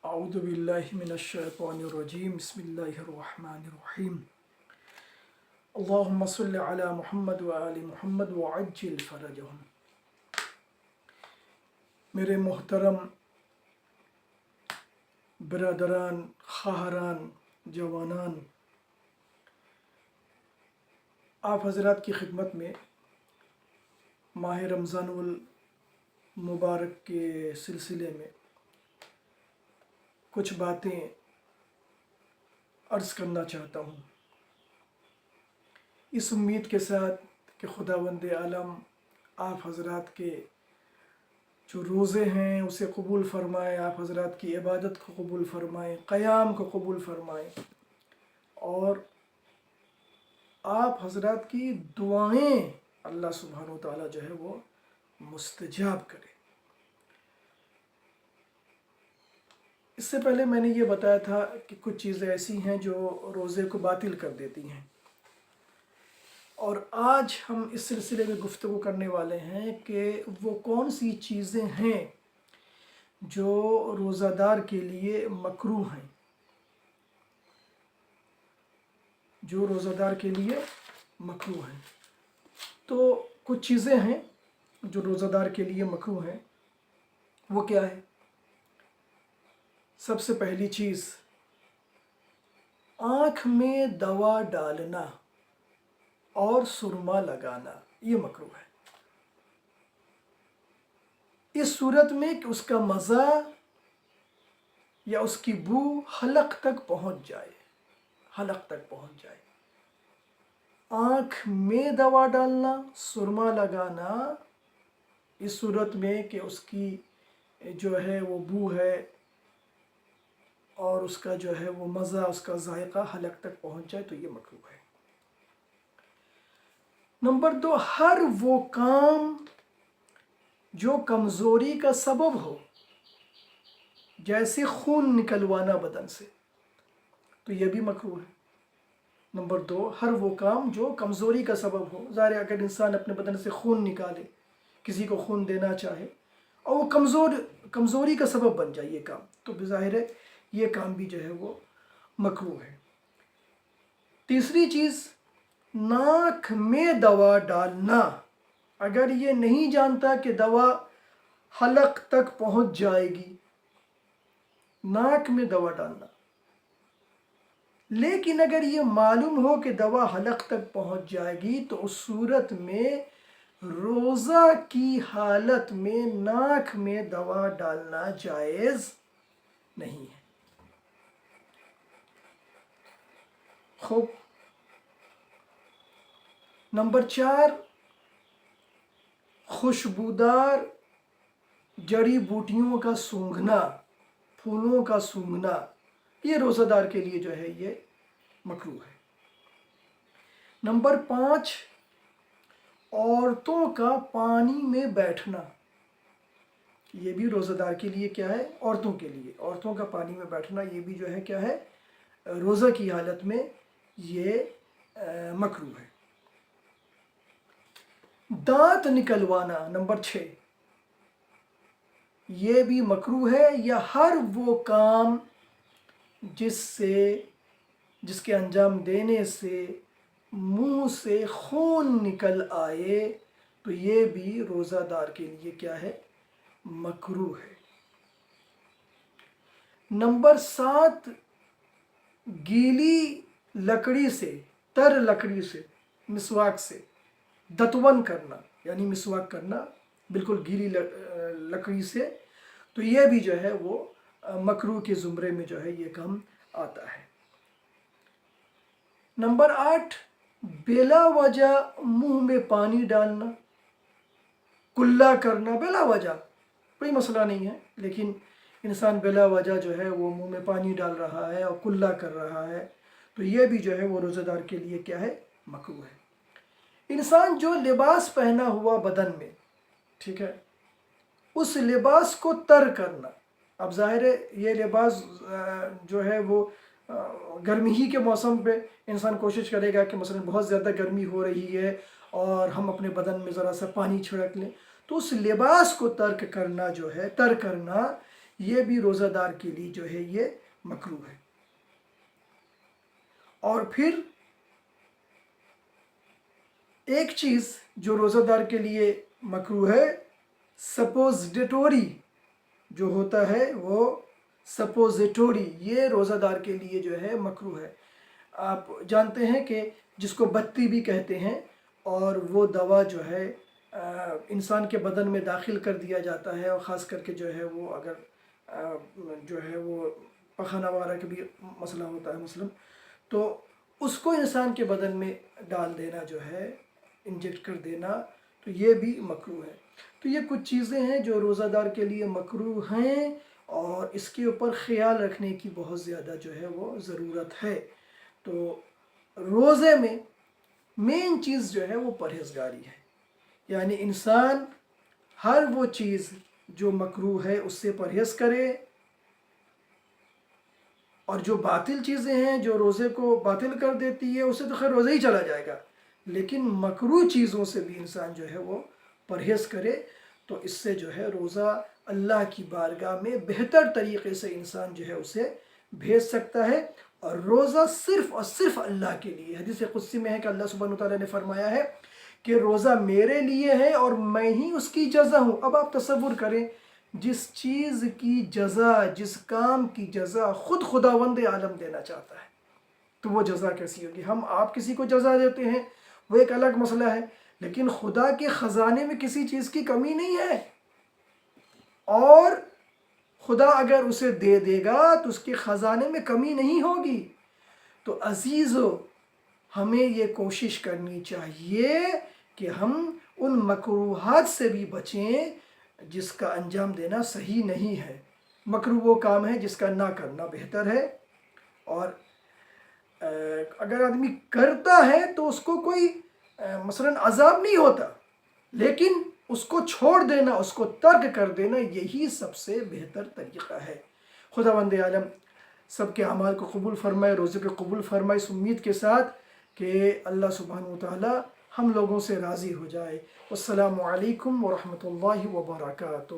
اعوذ باللہ من الشیطان الرجیم بسم اللہ الرحمن الرحیم اللہم صل علی محمد وآل محمد وعجل فرجہم۔ میرے محترم برادران، خواہران، جوانان، آپ حضرات کی خدمت میں ماہ رمضان المبارک کے سلسلے میں کچھ باتیں عرض کرنا چاہتا ہوں، اس امید کے ساتھ کہ خداوند عالم آپ حضرات کے جو روزے ہیں اسے قبول فرمائے، آپ حضرات کی عبادت کو قبول فرمائے، قیام کو قبول فرمائے، اور آپ حضرات کی دعائیں اللہ سبحانہ و تعالیٰ جو ہے وہ مستجاب کرے۔ اس سے پہلے میں نے یہ بتایا تھا کہ کچھ چیزیں ایسی ہیں جو روزے کو باطل کر دیتی ہیں، اور آج ہم اس سلسلے میں گفتگو کرنے والے ہیں کہ وہ کون سی چیزیں ہیں جو روزہ دار کے لیے مکروہ ہیں، جو روزہ دار کے لیے مکروہ ہیں۔ تو کچھ چیزیں ہیں جو روزہ دار کے لیے مکروہ ہیں، وہ کیا ہے؟ سب سے پہلی چیز، آنکھ میں دوا ڈالنا اور سرما لگانا، یہ مکروہ ہے۔ اس صورت میں کہ اس کا مزہ یا اس کی بو حلق تک پہنچ جائے، حلق تک پہنچ جائے۔ آنکھ میں دوا ڈالنا، سرما لگانا، اس صورت میں کہ اس کی جو ہے وہ بو ہے اور اس کا جو ہے وہ مزہ، اس کا ذائقہ حلق تک پہنچ جائے، تو یہ مکروہ ہے۔ نمبر 2، ہر وہ کام جو کمزوری کا سبب ہو، جیسے خون نکلوانا بدن سے، تو یہ بھی مکروہ ہے۔ نمبر 2، ہر وہ کام جو کمزوری کا سبب ہو، ظاہر ہے اگر انسان اپنے بدن سے خون نکالے، کسی کو خون دینا چاہے اور وہ کمزوری کا سبب بن جائے یہ کام، تو بظاہر ہے یہ کام بھی جو ہے وہ مکروہ ہے۔ تیسری چیز، ناک میں دوا ڈالنا، اگر یہ نہیں جانتا کہ دوا حلق تک پہنچ جائے گی، ناک میں دوا ڈالنا، لیکن اگر یہ معلوم ہو کہ دوا حلق تک پہنچ جائے گی تو اس صورت میں روزہ کی حالت میں ناک میں دوا ڈالنا جائز نہیں ہے۔ خوب۔ نمبر 4، خوشبودار جڑی بوٹیوں کا سونگھنا، پھولوں کا سونگھنا، یہ روزہ دار کے لیے جو ہے یہ مکروہ ہے۔ نمبر 5، عورتوں کا پانی میں بیٹھنا، یہ بھی روزہ دار کے لیے کیا ہے؟ عورتوں کے لیے، عورتوں کا پانی میں بیٹھنا یہ بھی جو ہے کیا ہے؟ روزہ کی حالت میں یہ مکروہ ہے۔ دانت نکلوانا، نمبر 6، یہ بھی مکروہ ہے، یا ہر وہ کام جس کے انجام دینے سے منہ سے خون نکل آئے، تو یہ بھی روزہ دار کے لیے کیا ہے؟ مکروہ ہے۔ نمبر 7، گیلی لکڑی سے، تر لکڑی سے، مسواک سے دتون کرنا، یعنی مسواک کرنا بالکل گیلی لکڑی سے، تو یہ بھی جو ہے وہ مکروہ کے زمرے میں جو ہے یہ کام آتا ہے۔ نمبر 8، بلا وجہ منہ میں پانی ڈالنا، کلا کرنا بلا وجہ، کوئی مسئلہ نہیں ہے، لیکن انسان بلا وجہ جو ہے وہ منہ میں پانی ڈال رہا ہے اور کلا کر رہا ہے، تو یہ بھی جو ہے وہ روزہ دار کے لیے کیا ہے؟ مکروہ ہے۔ انسان جو لباس پہنا ہوا بدن میں، ٹھیک ہے، اس لباس کو تر کرنا، اب ظاہر ہے یہ لباس جو ہے وہ گرمی ہی کے موسم پہ انسان کوشش کرے گا کہ مثلا بہت زیادہ گرمی ہو رہی ہے اور ہم اپنے بدن میں ذرا سا پانی چھڑک لیں، تو اس لباس کو ترک کرنا جو ہے، تر کرنا، یہ بھی روزہ دار کے لیے جو ہے یہ مکروہ ہے۔ اور پھر ایک چیز جو روزہ دار کے لیے مکروہ ہے، سپوزیٹوری جو ہوتا ہے وہ سپوزیٹوری، یہ روزہ دار کے لیے جو ہے مکروہ ہے۔ آپ جانتے ہیں کہ جس کو بتی بھی کہتے ہیں، اور وہ دوا جو ہے انسان کے بدن میں داخل کر دیا جاتا ہے، اور خاص کر کے جو ہے وہ اگر جو ہے وہ پخانہ وغیرہ کا بھی مسئلہ ہوتا ہے مثلاً، تو اس کو انسان کے بدن میں ڈال دینا جو ہے، انجیکٹ کر دینا، تو یہ بھی مکروہ ہے۔ تو یہ کچھ چیزیں ہیں جو روزہ دار کے لیے مکروہ ہیں، اور اس کے اوپر خیال رکھنے کی بہت زیادہ جو ہے وہ ضرورت ہے۔ تو روزے میں مین چیز جو ہے وہ پرہیزگاری ہے، یعنی انسان ہر وہ چیز جو مکروہ ہے اس سے پرہیز کرے، اور جو باطل چیزیں ہیں جو روزے کو باطل کر دیتی ہے اسے تو خیر روزہ ہی چلا جائے گا، لیکن مکروہ چیزوں سے بھی انسان جو ہے وہ پرہیز کرے، تو اس سے جو ہے روزہ اللہ کی بارگاہ میں بہتر طریقے سے انسان جو ہے اسے بھیج سکتا ہے۔ اور روزہ صرف اور صرف اللہ کے لیے، حدیث قدسی میں ہے کہ اللہ سبحانہ وتعالیٰ نے فرمایا ہے کہ روزہ میرے لیے ہے اور میں ہی اس کی جزا ہوں۔ اب آپ تصور کریں، جس چیز کی جزا، جس کام کی جزا خود خداوند عالم دینا چاہتا ہے، تو وہ جزا کیسی ہوگی؟ ہم آپ کسی کو جزا دیتے ہیں وہ ایک الگ مسئلہ ہے، لیکن خدا کے خزانے میں کسی چیز کی کمی نہیں ہے، اور خدا اگر اسے دے دے گا تو اس کے خزانے میں کمی نہیں ہوگی۔ تو عزیزو، ہمیں یہ کوشش کرنی چاہیے کہ ہم ان مکروہات سے بھی بچیں جس کا انجام دینا صحیح نہیں ہے۔ مکروہ وہ کام ہے جس کا نہ کرنا بہتر ہے، اور اگر آدمی کرتا ہے تو اس کو کوئی مثلاً عذاب نہیں ہوتا، لیکن اس کو چھوڑ دینا، اس کو ترک کر دینا، یہی سب سے بہتر طریقہ ہے۔ خداوند عالم سب کے اعمال کو قبول فرمائے، روزے کو قبول فرمائے، اس امید کے ساتھ کہ اللہ سبحانہ وتعالی ہم لوگوں سے راضی ہو جائے۔ السلام علیکم ورحمۃ اللہ وبرکاتہ۔